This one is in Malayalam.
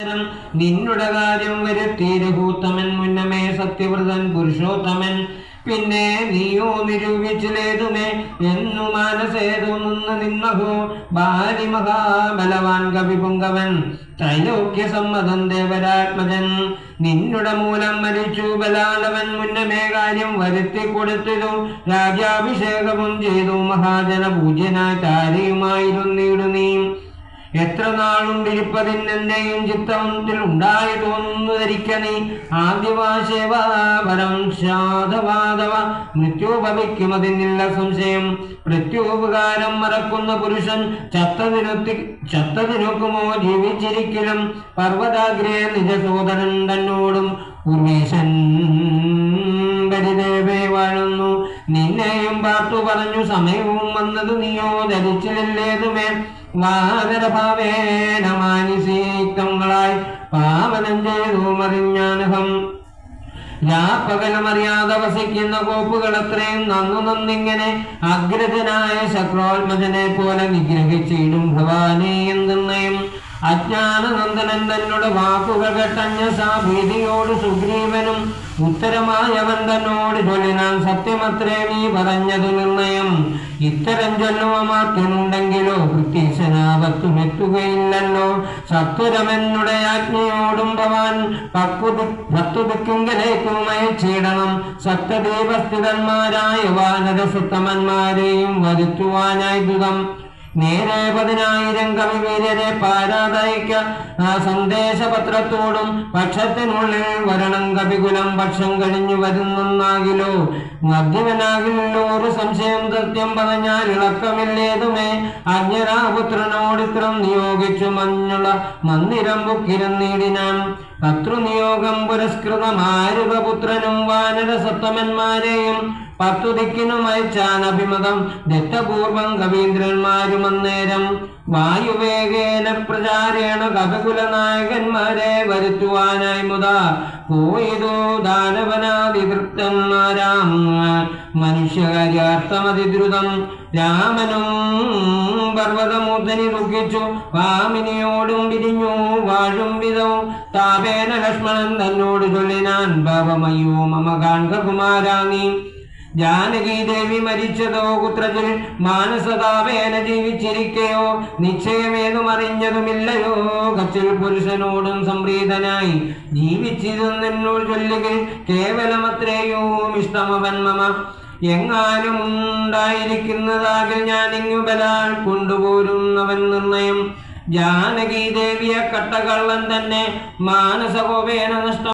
നിന്നുടെ കാര്യം വരുത്തി രഘൂത്തമൻ മുന്നമേ സത്യവ്രതൻ പുരുഷോത്തമൻ പിന്നെ നീയോ നിരൂപിച്ചിലേതുമേ എന്നു മാനസേതൊന്നു നിന്നഹോ ബാലി മഹാബലവാൻ കവിപുങ്കവൻ ത്രൈലോക്യ സമ്മതം ദേവരാത്മജൻ നിന്നുടെ മൂലം മരിച്ചു ബലാലവൻ മുന്നമേ കാര്യം വരുത്തി കൊടുത്തിതു രാജാഭിഷേകവും ചെയ്തു മഹാജന പൂജ്യനായി താരയുമായിരുന്നിടു നീ എത്ര നാളുണ്ടിരിപ്പതിനെന്നെയും ചിത്തത്തിൽ ഉണ്ടായി തോന്നുന്നു ധരിക്ക നീ ആദ്യവാശേവാപരം ശാധവാദവ മൃത്യുഭവിക്കുമതിനില്ല സംശയം പ്രത്യുപകാരം മറക്കുന്ന പുരുഷൻ ചത്തതിനൊക്കുമോ ജീവിച്ചിരിക്കലും പർവ്വതാഗ്രേ നിജസോദരൻ തന്നോടും ഉർവേശൻ പരിദേവേ വാഴുന്നു നിന്നെയും പാർത്തു പറഞ്ഞു സമയവും വന്നത് നീയോ ധരിച്ചില്ലേതുമേ വാനരഭാവേന മാനസികങ്ങളായി പാവനം ചെയ്തു മറിഞ്ഞാനഹം രാപ്പകലമറിയാതെ വസിക്കുന്ന കോപ്പുകൾ അത്രയും നന്നിങ്ങനെ അഗ്രജനായ ശക്രോത്മജനെ പോലെ നിഗ്രഹിച്ചിടും ഭവാനെ എന്തെന്നയും അജ്ഞാനനന്ദനൻ തന്നോട് വാക്കുകൾ കേട്ടഞ്ഞ സാഭീതിയോട് സുഗ്രീവനും ഉത്തരമായവൻ തന്നോട് ചൊല്ലിനാൻ സത്യമത്രേ നീ പറഞ്ഞതു നിർണയം ഇത്തരം ചൊല്ലുമാർക്കുണ്ടെങ്കിലോ പ്രത്യക്ഷനാപത്തുമെത്തുകയില്ലല്ലോ സത്വരമെന്നുടെ ആജ്ഞയോടും ഭവാൻ ഭക്തുദിക്കിങ്കലേക്കും അയച്ചിടണം സപ്തദീപസ്ഥിതന്മാരായ വാനരസത്തമന്മാരെയും വരുത്തുവാനായി ദുതം നേരെ 10,000 കവിവീരരെ പാരാതയ്ക്ക ആ സന്ദേശപത്രത്തോടും പക്ഷത്തിനുള്ളിൽ വരണം കവികുലം പക്ഷം കഴിഞ്ഞു വരുന്നാകിലോ മധ്യമനാകില്ലോ ഒരു സംശയം സത്യം പറഞ്ഞാൽ ഇളക്കമില്ലേതുമേ അജ്ഞരാപുത്രനോടിത്രം നിയോഗിച്ചു മഞ്ഞുള്ള മന്ദിരം ബുക്കിരുന്നീടിനാൻ പത്രുനിയോഗം പുരസ്കൃതമാരുപുത്രനും വാനരസത്തമന്മാരെയും 10 ദിക്കിനും അയച്ചാൻ അഭിമതം ദത്തപൂർവം കവീന്ദ്രന്മാരും അന്നേരം വായുവേഗേന പ്രചാരേണ കവികുലനായകന്മാരെ വരുത്തുവാനായി മുതാ പോയതോ ദാനവനാതിതൃപ്തന്മാരാം മനുഷ്യകാര്യാർത്ഥമതിദ്രുതം രാമനും പർവ്വതമൂർധനി ദുഃഖിച്ചു വാമിനിയോടും പിരിഞ്ഞു വാഴും വിധവും താപേന ലക്ഷ്മണൻ തന്നോട് ചൊല്ലിനാൻ ഭാവമയോ മമ കാൺകുമാരാണി ജാനകി ദേവി മരിച്ചതോ കുത്രത്തിൽ മാനസതാപേന ജീവിച്ചിരിക്കയോ നിശ്ചയമേതും അറിഞ്ഞതുമില്ലയോ കച്ചിൽ പുരുഷനോടും സംപ്രീതനായി ജീവിച്ചിരുന്നെന്നോട് ചൊല്ലുകിൽ കേവലമത്രയോ ഇഷ്ടമവൻ മമ എങ്ങാനും ഉണ്ടായിരിക്കുന്നതാകിൽ ഞാനിങ്ങു ബലാൽ കൊണ്ടുപോരുന്നവൻ നിർണയം ജാനകി ദേവിയെ കട്ടകള്ളൻ തന്നെ മാനസകോപേന നഷ്ടം